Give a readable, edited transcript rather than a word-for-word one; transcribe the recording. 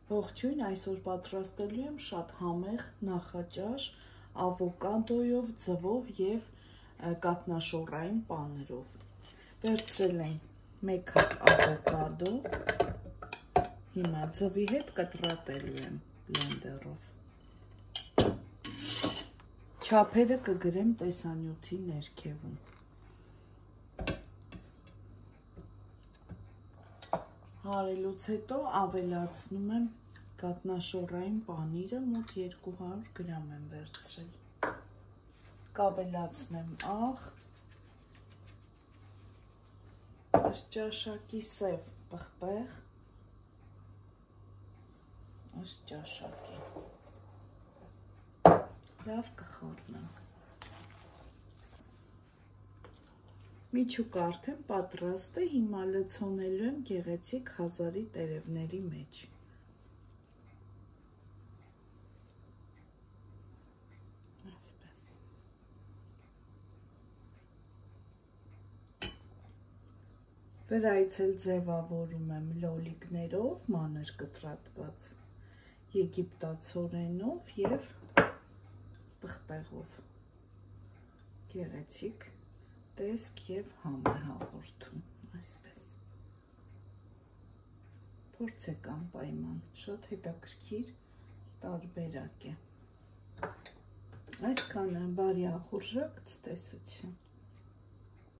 Ողջույն, այսօր պատրաստելու եմ շատ համեղ նախաճաշ ավոկադոյով, ձվով և կաթնաշոռային պանրով։ Վերցրել եմ 1 հատ ավոկադո, հիմա ձվի հետ կտրատելու եմ բլենդերով։ Չափերը կգրեմ տեսանյութի ներքևում։ Հարելուց հետո ավելացնում եմ կաթնաշոռային պանիրը, մոտ 200 գրամ եմ վերցրել։ Կավելացնեմ աղ, ըստ ճաշակի սև պղպեղ, ըստ ճաշակի, լավ կխառնեմ։ Միջուկը արդեն պատրաստ է, հիմա լցոնելու եմ գեղեցիկ հազարի տերևների մեջ։ Այսպես։ Վրայից էլ ձևավորում եմ լոլիկներով, մանր կտրատված, եգիպտացորենով և պղպեղով։ Գեղեցիկ տեսք և համ է հաղորդում, այսպես։ Փորձեք անպայման, շատ հետաքրքիր տարբերակ է։ Այսքանը, բարի ախորժակ, ցտեսություն։